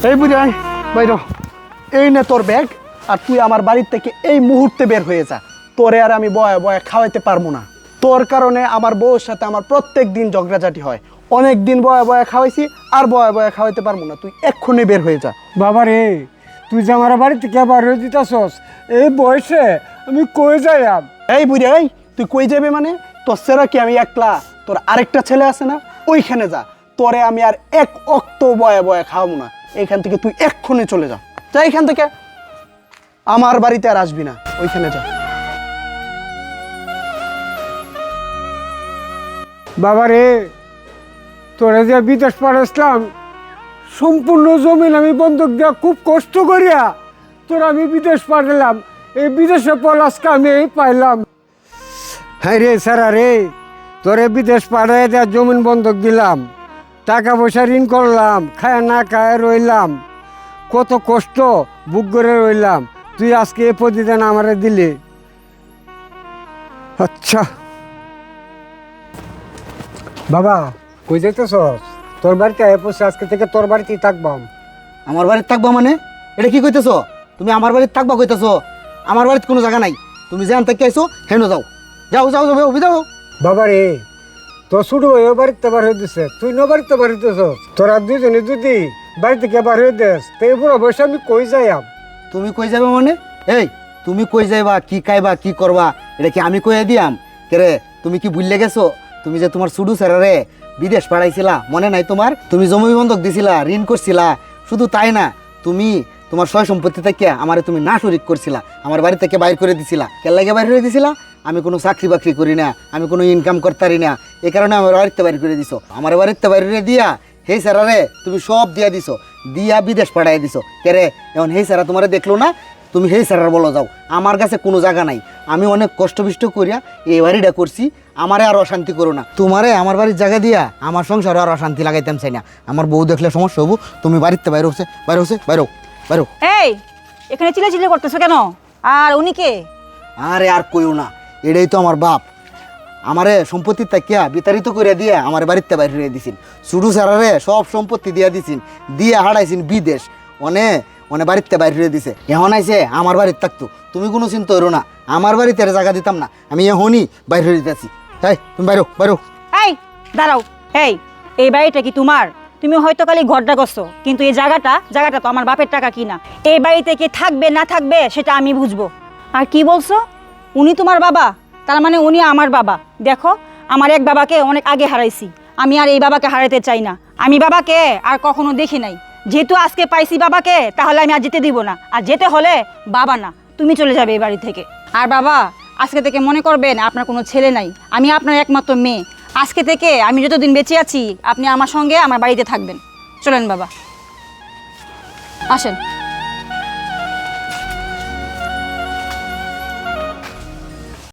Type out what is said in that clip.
এই বুঝাই বাইর এই নে তোর ব্যাগ আর তুই আমার বাড়ির থেকে এই মুহূর্তে বের হয়ে যা। তোরে আর আমি বয়ে বয়ে খাওয়াইতে পারবো না। তোর কারণে আমার বউর সাথে আমার প্রত্যেক দিন ঝগড়াঝাটি হয়। অনেক দিন বয়ে বয়ে খাওয়াইছি, আর বয়ে বয়ে খাওয়াইতে পারবো না। তুই এক্ষুনি বের হয়ে যা। বাবা রে, তুই যে আমার বাড়ি থেকে বার হয়ে দিতেছস, এই বয়সে আমি কই যাই? এই বুঝাই তুই কই যাবে মানে? তোর সেরা কি আমি একলা? তোর আরেকটা ছেলে আছে না, ওইখানে যা। তোরে আমি আর এক অক্ত বয়ে বয়ে খাওয়াবো না। এইখান থেকে তুই এক্ষুনি চলে যা। যা এখান থেকে, আমার বাড়িতে আর আসবি না। ওইখানে যা। বাবা রে, তোরা যে বিদেশ পাঠাইছিলাম, সম্পূর্ণ জমিন আমি বন্ধক দিয়া খুব কষ্ট করিয়া তোরা আমি বিদেশ পাঠালাম। এই বিদেশে পলাশকে আমি এই পাইলাম। হ্যাঁ রে সারা রে, তোরে বিদেশ পাঠাই দেওয়া জমিন বন্ধক দিলাম, টাকা পয়সা ঋণ করলাম, খায় না খায় রইলাম, কত কষ্ট বুক করে রইলাম। তুই আজকে এই প্রতিদান আমারে দিলি। আচ্ছা বাবা, কই যাইতেছস? তোর বাড়িতে বসে আজকে থেকে তোর বাড়িতেই থাকবাম। আমার বাড়িতে থাকবা মানে? এটা কি কইতেছো? তুমি আমার বাড়িতে থাকবা কইতেছো? আমার বাড়িতে কোনো জায়গা নাই। তুমি যেখান থেকে আইছো হেন যাও। যাও যাও যাও যাও। বাবা রে, তোর ছোট ভাই বাড়িতে বার হয়ে দিছে, তুই ন বাড়িতে বার হইতেছস। তোরা দুজনে যদি বাড়ি থেকে বার হয়ে দেস, তো এই বুড়ো বয়সে আমি কই যাইয়াম? তুমি কই যাবে মানে? এই তুমি কই যাইবা, কি খাইবা, কি করবা, এটা কি আমি কইয়া দিয়াম? কেরে তুমি কি ভুললে গেছো? তুমি যে তোমার সুডু স্যারারে বিদেশ পাঠাইছিলা, মনে নাই তোমার? তুমি জমি বন্ধক দিছিলা, ঋণ করছিলা। শুধু তাই না, তুমি তোমার সয় সম্পত্তি থেকে আমারে তুমি না শরিক করছিলা, আমার বাড়ি থেকে বাইর করে দিছিলা। কেন লাগে বাইর করে দিছিলা? আমি কোনো চাকরি বাকরি করি না, আমি কোনো ইনকাম করতারি না, এই কারণে আমার বাড়িতে বাইর করে দিছো। আমার বাড়িতে বাইর করে দিয়া হেই স্যারারে তুমি সব দিয়া দিছো, দিয়া বিদেশ পাঠাই দিছো। কেরে এখন হেই স্যারা তোমারে দেখলো না, তুমি হেই স্যারার বলো যাও। আমার কাছে কোনো জায়গা নাই, আমি অনেক কষ্টবিষ্ট করিয়া এই বাড়িটা করছি, আমারে আর অশান্তি করো না। তোমারে আমার বাড়ির জায়গা দিয়া আমার সংসারে আর অশান্তি লাগাইতাম চাই না। আমার বউ দেখলে সমস্যা হবো। তুমি বাড়িতে বাইরে হচ্ছে, বাইরে হচ্ছে, বাইরো বাইরো। এই এখানে চিলে চিলে করতেছো কেন? আর উনি কে? আরে আর কইও না, এটাই তো আমার বাপ। আমারে সম্পত্তি তাকিয়া বিতাড়িত করে দিয়া আমার বাড়িতে বাইরে হয়ে দিছেন। শুধু স্যারারে সব সম্পত্তি দিয়া দিছেন, দিয়ে হারাইছেন বিদেশ। অনে বাড়িতে বাইরে হয়ে দিছে। এখন আইসে আমার বাড়িতে থাকতো, তুমি কোনো চিন্তা করো না। আমার বাড়িতে আর জায়গা দিতাম না, আমি এখনই বাইরে হয়ে দিতেছি। তাই তুমি বাইরো বাইরো। এই দাঁড়াও, এই বাড়িটা কি তোমার? তুমি হয়তো খালি ঘরটা করছো, কিন্তু এই জায়গাটা তো আমার বাপের টাকা কিনা। এই বাড়িতে কি থাকবে না থাকবে সেটা আমি বুঝবো। আর কি বলছো? উনি তোমার বাবা? তার মানে উনি আমার বাবা। দেখো, আমার এক বাবাকে অনেক আগে হারাইছি, আমি আর এই বাবাকে হারাইতে চাই না। আমি বাবাকে আর কখনো দেখি নাই। যেহেতু আজকে পাইছি বাবাকে, তাহলে আমি আর যেতে দিব না। আর যেতে হলে বাবা না, তুমি চলে যাবে এই বাড়ি থেকে। আর বাবা, আজকে থেকে মনে করবেন আপনার কোনো ছেলে নাই, আমি আপনার একমাত্র মেয়ে। আজকে থেকে আমি যতদিন বেঁচে আছি, আপনি আমার সঙ্গে আমার বাড়িতে থাকবেন। চলেন বাবা, আসেন।